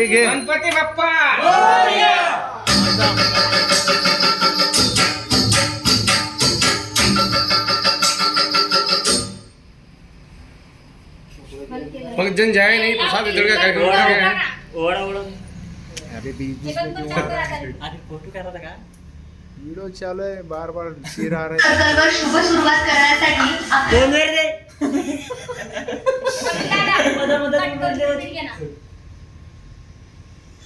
घे गणपती बाप्पा मग जन जाए नहीं प्रसाद इधर का कार्यक्रम रखा गया है ओढा ओढा अरे बीच आणि फोटो करायचा का वीडियो चालू है बार बार शेर आ रहे हैं शुभ सुरुवात करण्यासाठी दोन वेळ रे